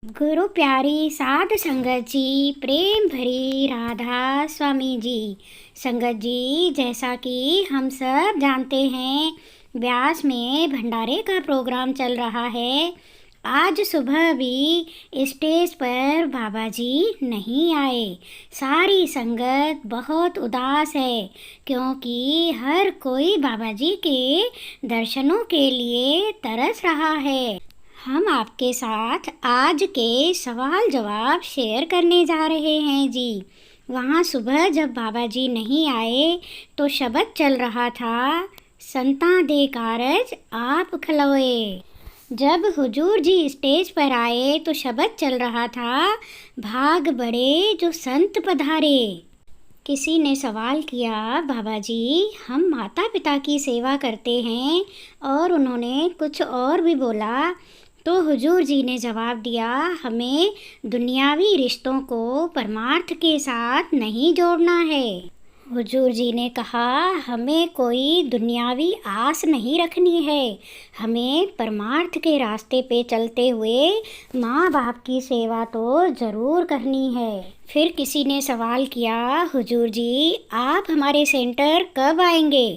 गुरु प्यारी साध संगत जी, प्रेम भरी राधा स्वामी जी। संगत जी, जैसा कि हम सब जानते हैं, व्यास में भंडारे का प्रोग्राम चल रहा है। आज सुबह भी स्टेज पर बाबा जी नहीं आए। सारी संगत बहुत उदास है क्योंकि हर कोई बाबा जी के दर्शनों के लिए तरस रहा है। हम आपके साथ आज के सवाल जवाब शेयर करने जा रहे हैं जी। वहाँ सुबह जब बाबा जी नहीं आए तो शब्द चल रहा था, संतां दे कारज आप खलोए। जब हुजूर जी स्टेज पर आए तो शब्द चल रहा था, भाग बड़े जो संत पधारे। किसी ने सवाल किया, बाबा जी हम माता पिता की सेवा करते हैं, और उन्होंने कुछ और भी बोला। तो हुजूर जी ने जवाब दिया, हमें दुनियावी रिश्तों को परमार्थ के साथ नहीं जोड़ना है। हुजूर जी ने कहा, हमें कोई दुनियावी आस नहीं रखनी है, हमें परमार्थ के रास्ते पे चलते हुए माँ बाप की सेवा तो ज़रूर करनी है। फिर किसी ने सवाल किया, हुजूर जी आप हमारे सेंटर कब आएंगे?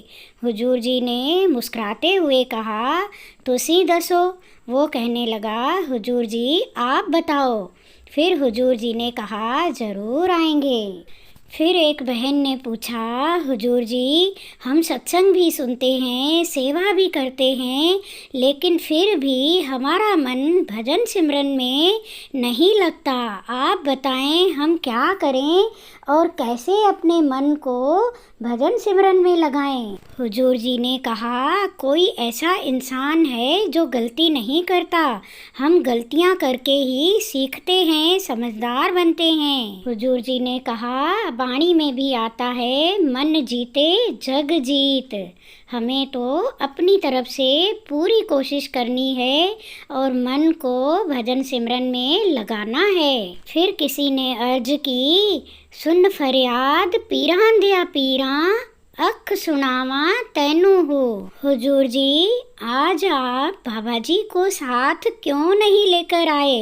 हुजूर जी ने मुस्कुराते हुए कहा, तुसी दसो। वो कहने लगा, हुजूर जी आप बताओ। फिर हुजूर जी ने कहा, ज़रूर आएंगे। फिर एक बहन ने पूछा, हुजूर जी हम सत्संग भी सुनते हैं, सेवा भी करते हैं, लेकिन फिर भी हमारा मन भजन सिमरन में नहीं लगता। आप बताएं हम क्या करें और कैसे अपने मन को भजन सिमरन में लगाएं। हुजूर जी ने कहा, कोई ऐसा इंसान है जो गलती नहीं करता, हम गलतियां करके ही सीखते हैं, समझदार बनते हैं। हुजूर जी ने कहा, वाणी में भी आता है, मन जीते जग जीत। हमें तो अपनी तरफ से पूरी कोशिश करनी है और मन को भजन सिमरन में लगाना है। फिर किसी ने अर्ज की, सुन फरियाद पीरां दिया पीरां, अख सुनावा तैनू हो। हुजूर जी आज आप बाबा जी को साथ क्यों नहीं लेकर आए?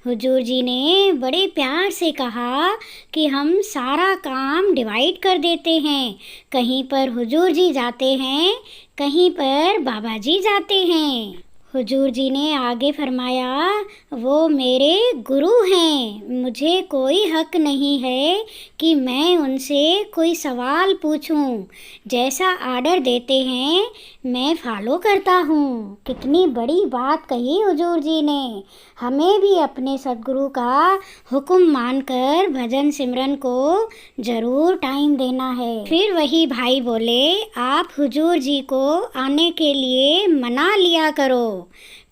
हुजूर जी ने बड़े प्यार से कहा कि हम सारा काम डिवाइड कर देते हैं, कहीं पर हुजूर जी जाते हैं, कहीं पर बाबा जी जाते हैं। हुजूर जी ने आगे फरमाया, वो मेरे गुरु हैं, मुझे कोई हक नहीं है कि मैं उनसे कोई सवाल पूछूं। जैसा आर्डर देते हैं मैं फॉलो करता हूँ। कितनी बड़ी बात कही हुजूर जी ने। हमें भी अपने सद्गुरु का हुक्म मानकर भजन सिमरन को ज़रूर टाइम देना है। फिर वही भाई बोले, आप हुजूर जी को आने के लिए मना लिया करो।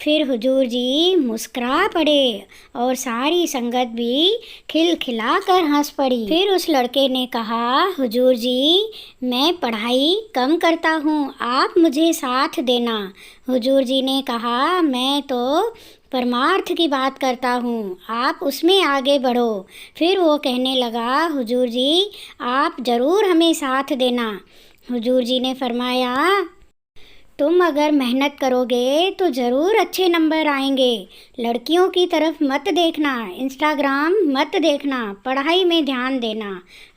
फिर हुजूर जी मुस्कुरा पड़े और सारी संगत भी खिलखिला कर हंस पड़ी। फिर उस लड़के ने कहा, हुजूर जी मैं पढ़ाई कम करता हूँ, आप मुझे साथ देना। हुजूर जी ने कहा, मैं तो परमार्थ की बात करता हूँ, आप उसमें आगे बढ़ो। फिर वो कहने लगा, हुजूर जी आप ज़रूर हमें साथ देना। हुजूर जी ने फरमाया, तुम अगर मेहनत करोगे तो ज़रूर अच्छे नंबर आएंगे। लड़कियों की तरफ मत देखना, इंस्टाग्राम मत देखना, पढ़ाई में ध्यान देना।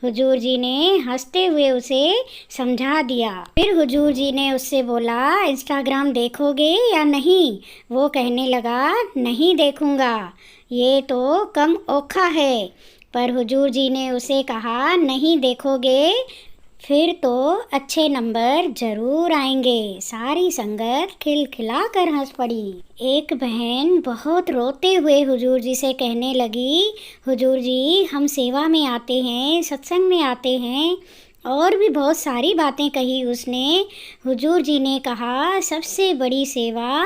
हुजूर जी ने हंसते हुए उसे समझा दिया। फिर हुजूर जी ने उससे बोला, इंस्टाग्राम देखोगे या नहीं? वो कहने लगा, नहीं देखूँगा, ये तो कम ओखा है। पर हुजूर जी ने उसे कहा, नहीं देखोगे फिर तो अच्छे नंबर ज़रूर आएंगे। सारी संगत खिलखिला कर हंस पड़ी। एक बहन बहुत रोते हुए हुजूर जी से कहने लगी, हुजूर जी हम सेवा में आते हैं, सत्संग में आते हैं, और भी बहुत सारी बातें कही उसने। हुजूर जी ने कहा, सबसे बड़ी सेवा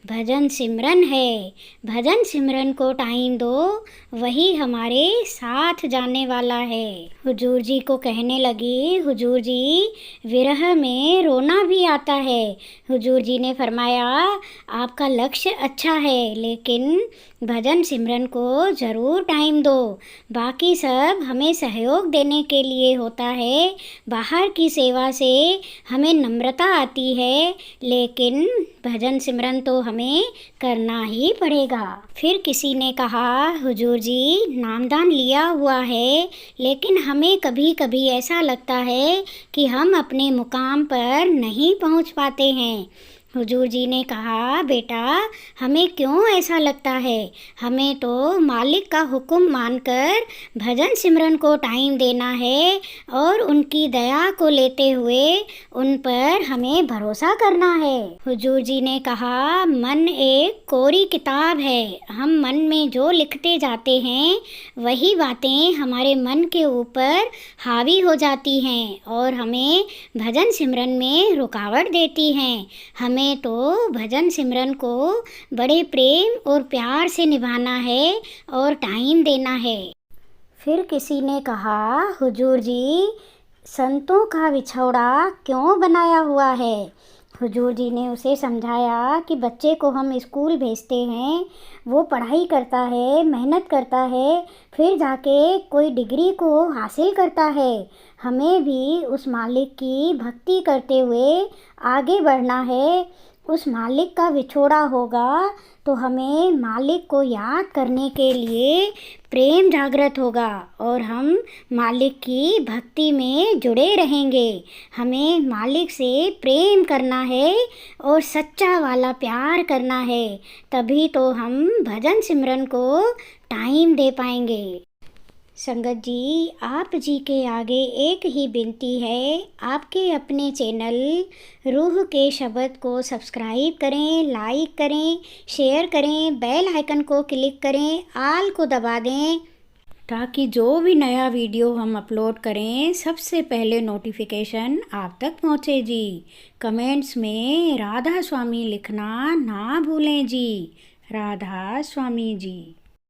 भजन सिमरन है, भजन सिमरन को टाइम दो, वही हमारे साथ जाने वाला है। हुजूर जी को कहने लगी, हुजूर जी विरह में रोना भी आता है। हुजूर जी ने फरमाया, आपका लक्ष्य अच्छा है, लेकिन भजन सिमरन को ज़रूर टाइम दो, बाकी सब हमें सहयोग देने के लिए होता है। बाहर की सेवा से हमें नम्रता आती है, लेकिन भजन सिमरन तो हमें करना ही पड़ेगा। फिर किसी ने कहा, हुजूर जी, नामदान लिया हुआ है, लेकिन हमें कभी कभी ऐसा लगता है कि हम अपने मुकाम पर नहीं पहुंच पाते हैं। हुजूर जी ने कहा, बेटा, हमें क्यों ऐसा लगता है? हमें तो मालिक का हुक्म मानकर भजन सिमरन को टाइम देना है और उनकी दया को लेते हुए उन पर हमें भरोसा करना है। हुजूर जी ने कहा, मन एक कोरी किताब है। हम मन में जो लिखते जाते हैं वही बातें हमारे मन के ऊपर हावी हो जाती हैं और हमें भजन सिमरन में रुकावट देती हैं। हमें तो भजन सिमरन को बड़े प्रेम और प्यार से निभाना है और टाइम देना है। फिर किसी ने कहा, हुजूर जी, संतों का विछोड़ा क्यों बनाया हुआ है? हुजूर जी ने उसे समझाया कि बच्चे को हम स्कूल भेजते हैं, वो पढ़ाई करता है, मेहनत करता है, फिर जाके कोई डिग्री को हासिल करता है। हमें भी उस मालिक की भक्ति करते हुए आगे बढ़ना है। उस मालिक का विछोड़ा होगा तो हमें मालिक को याद करने के लिए प्रेम जागृत होगा और हम मालिक की भक्ति में जुड़े रहेंगे। हमें मालिक से प्रेम करना है और सच्चा वाला प्यार करना है, तभी तो हम भजन सिमरन को टाइम दे पाएंगे। संगत जी, आप जी के आगे एक ही विनती है, आपके अपने चैनल रूह के शब्द को सब्सक्राइब करें, लाइक करें, शेयर करें, बेल आइकन को क्लिक करें, आल को दबा दें, ताकि जो भी नया वीडियो हम अपलोड करें सबसे पहले नोटिफिकेशन आप तक पहुँचे जी। कमेंट्स में राधा स्वामी लिखना ना भूलें जी। राधा स्वामी जी।